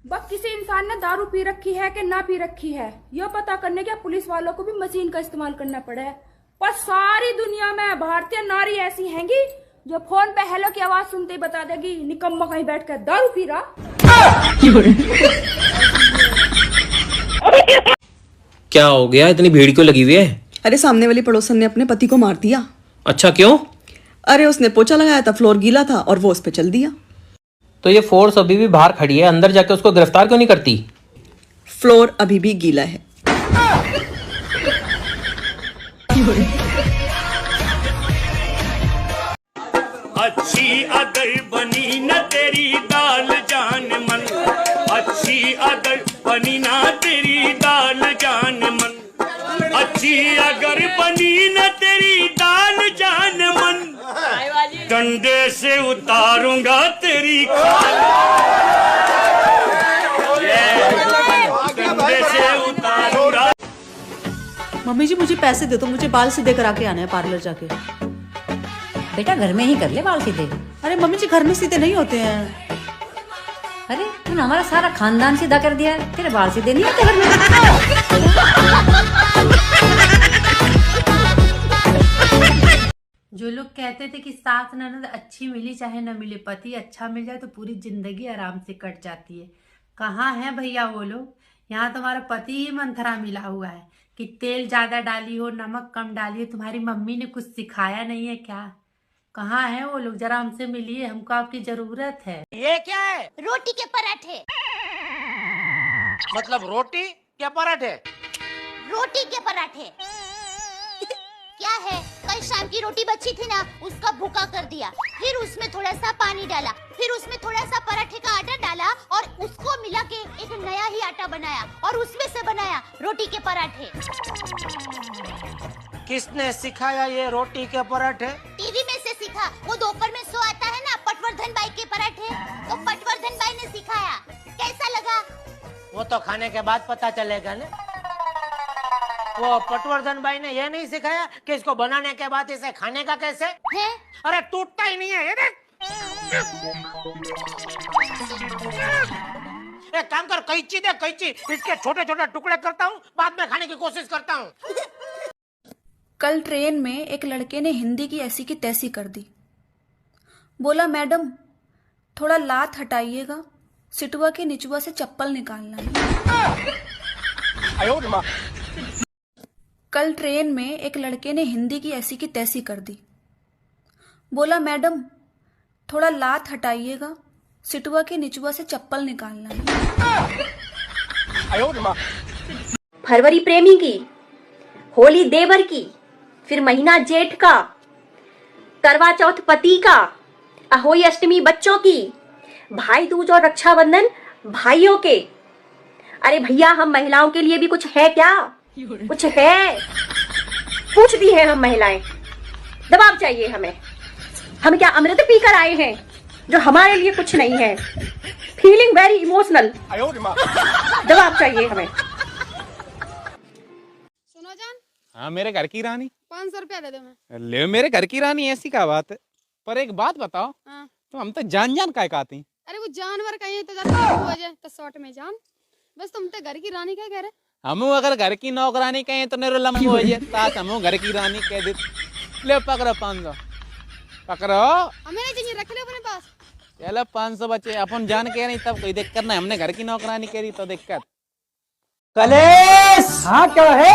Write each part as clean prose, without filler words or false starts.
बस किसी इंसान ने दारू पी रखी है कि ना पी रखी है, यह पता करने के पुलिस वालों को भी मशीन का इस्तेमाल करना पड़ा है। पर सारी दुनिया में भारतीय नारी ऐसी हैंगी जो फोन पे हेलो की आवाज सुनते ही बता देगी निकम्मा कहीं बैठकर दारू पी रहा। क्या हो गया, इतनी भीड़ क्यों लगी हुई है? अरे सामने वाली पड़ोसन ने अपने पति को मार दिया। अच्छा, क्यों? अरे उसने पोछा लगाया था, फ्लोर गीला था और वो उस पे चल दिया। तो ये फोर्स अभी भी बाहर खड़ी है, अंदर जाके उसको गिरफ्तार क्यों नहीं करती? फ्लोर अभी भी गीला है। अच्छी अगर बनी न तेरी दाल जान मन, अच्छी अगर बनी ना तेरी दाल जान मन, अच्छी अगर बनी न तेरी दाल जान मन, डंडे से उतारूंगा तेरी खाल, डंडे से उतारूंगा। मम्मी जी मुझे पैसे दे दो, मुझे बाल सीधे करा के आना है पार्लर जाके। बेटा घर में ही कर ले बाल सीधे। अरे मम्मी जी घर में सीधे नहीं होते हैं। अरे तूने हमारा सारा खानदान सीधा कर दिया है, तेरे बाल सीधे नहीं होते घर में। जो लोग कहते थे कि सास ननद अच्छी मिली चाहे न मिले, पति अच्छा मिल जाए तो पूरी जिंदगी आराम से कट जाती है। कहाँ है भैया वो लोग? यहाँ तुम्हारा पति ही मंथरा मिला हुआ है कि तेल ज्यादा डाली हो, नमक कम डाली हो। तुम्हारी मम्मी ने कुछ सिखाया नहीं है क्या? कहाँ है वो लोग? जरा हमसे मिलिए, हमको आपकी जरूरत है। ये क्या है? रोटी के पराठे। मतलब रोटी या पराठे? रोटी के पराठे। क्या है, कल शाम की रोटी बची थी ना, उसका भूका कर दिया, फिर उसमें थोड़ा सा पानी डाला, फिर उसमें थोड़ा सा पराठे का आटा डाला और उसको मिला के एक नया ही आटा बनाया और उसमें से बनाया रोटी के पराठे। किसने सिखाया ये रोटी के पराठे? टीवी में से सीखा। वो दोपहर में शो आता है ना पटवर्धन बाई के पराठे, तो पटवर्धन बाई ने सिखाया। कैसा लगा? वो तो खाने के बाद पता चलेगा ना। वो पटवर्धन भाई ने ये नहीं सिखाया कि इसको बनाने के बाद इसे खाने का कैसे है? अरे टूटता ही नहीं है ये देख। एक काम कर, कैंची दे कैंची, इसके छोटे छोटे टुकड़े करता हूँ, बाद में खाने की कोशिश करता हूँ। कल ट्रेन में एक लड़के ने हिंदी की ऐसी की तैसी कर दी। बोला मैडम थोड़ा लात हटाइएगा, सिटुआ के निचुआ से चप्पल निकालना है। कल ट्रेन में एक लड़के ने हिंदी की ऐसी की तैसी कर दी। बोला मैडम थोड़ा लात हटाइएगा, सिटुआ के निचुआ से चप्पल निकालना है। फरवरी प्रेमी की, होली देवर की, फिर महीना जेठ का, करवा चौथ पति का, अहोई अष्टमी बच्चों की, भाई दूज और रक्षाबंधन भाइयों के। अरे भैया हम महिलाओं के लिए भी कुछ है क्या? कुछ है? पूछती हैं हम महिलाएं। दबाव चाहिए हमें। हम क्या अमृत पीकर आए हैं जो हमारे लिए कुछ नहीं है? Feeling very emotional. दबाव चाहिए हमें। सुनो जान। हाँ मेरे घर की रानी। 500 रुपया दे दो। मैं ले मेरे घर की रानी, ऐसी क्या बात है? पर एक बात बताओ। हाँ। तो हम तो जान काय कहती। अरे वो जानवर कहीं तो हो जाए तो शॉर्ट में जान। बस तुम तो घर की रानी क्या कह रहे? हम अगर घर की नौकरानी कहें तो नेरो लंबो हो जाए, ताकि हम घर की रानी कह दे। ले पकड़ो 500, पकड़ो। हमें नहीं चाहिए, रख ले अपने पास। चलो 500 बचे, अपन जान के नहीं तब कोई दिक्कत नहीं, हमने घर की नौकरानी कह रही तो दिक्कत। कलेश। हाँ क्या है?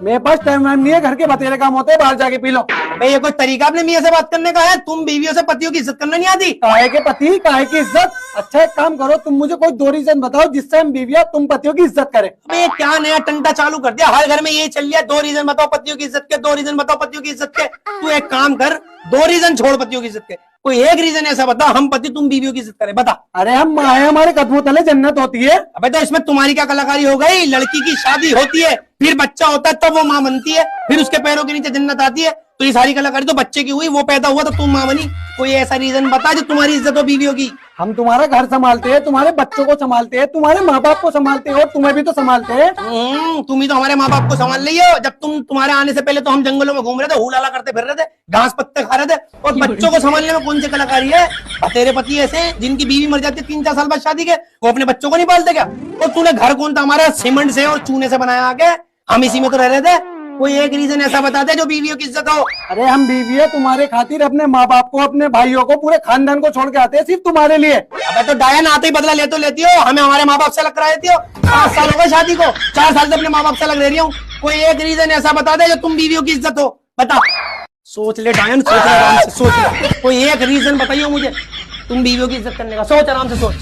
मेरे पास टाइम नहीं है, घर के बतेरे काम होते हैं, बाहर जाके पी लो। भाई ये कोई तरीका अपने मियां से बात करने का है? तुम बीवियों से पतियों की इज्जत करना नहीं आती? काहे के पति काहे की इज्जत? अच्छा एक काम करो, तुम मुझे कोई 2 रीजन बताओ जिससे हम बीवियां तुम पतियों की इज्जत करें। ये क्या नया टंटा चालू कर दिया? हर घर में ये चल रहा, 2 रीजन बताओ पतियों की इज्जत के, 2 रीजन बताओ पतियों की इज्जत के। तू एक काम कर, 2 रीजन छोड़ पतियों की इज्जत के, कोई एक रीजन ऐसा बता हम पति तुम बीवियों की इज्जत करें, बता। अरे हम माँ है, हमारे कदमों तले जन्नत होती है। अबे तो इसमें तुम्हारी क्या कलाकारी हो गई? लड़की की शादी होती है, फिर बच्चा होता है, तब वो माँ बनती है, फिर उसके पैरों के नीचे जन्नत आती है। तो ये सारी कलाकारी तो बच्चे की हुई, वो पैदा हुआ तो तुम माँ बनी। कोई ऐसा रीजन बता जो तुम्हारी इज्जत हो बीवियों की। हम तुम्हारा घर संभालते हैं, तुम्हारे बच्चों को संभालते हैं, तुम्हारे माँ बाप को संभालते हैं और तुम्हें भी तो संभालते हैं। तुम ही तो हमारे माँ बाप को संभाल रही हो। जब तुम्हारे आने से पहले तो हम जंगलों में घूम रहे थे, हुलाला करते फिर रहे थे, घास पत्ते खा रहे थे, और बच्चों को संभालने में कौन सी कलाकारी है? तेरे पति ऐसे हैं जिनकी बीवी मर जाती है 3-4 साल बाद शादी के, वो अपने बच्चों को नहीं पालते क्या? और तूने घर कौन था हमारा सीमेंट से और चूने से बनाया आके, हम इसी में तो रह रहे थे। कोई एक रीजन ऐसा बता दे जो बीवियों की इज्जत हो। अरे हम बीवी है तुम्हारे खातिर, अपने माँ बाप को, अपने भाइयों को, पूरे खानदान को छोड़ के आते हैं सिर्फ तुम्हारे लिए। अबे तो डायन आते ही बदला लेती हो, हमें हमारे माँ बाप से अलग करा देती हो। 5 साल हो गए शादी को, 4 साल से अपने माँ बाप से अलग रह रही हूँ। कोई एक रीजन ऐसा बता दे जो तुम बीवियों की इज्जत हो, बता। सोच ले डायन, सोच ले आराम से, सोच ले। कोई एक रीजन बताइए मुझे तुम बीवियों की इज्जत करने का, सोच आराम से सोच।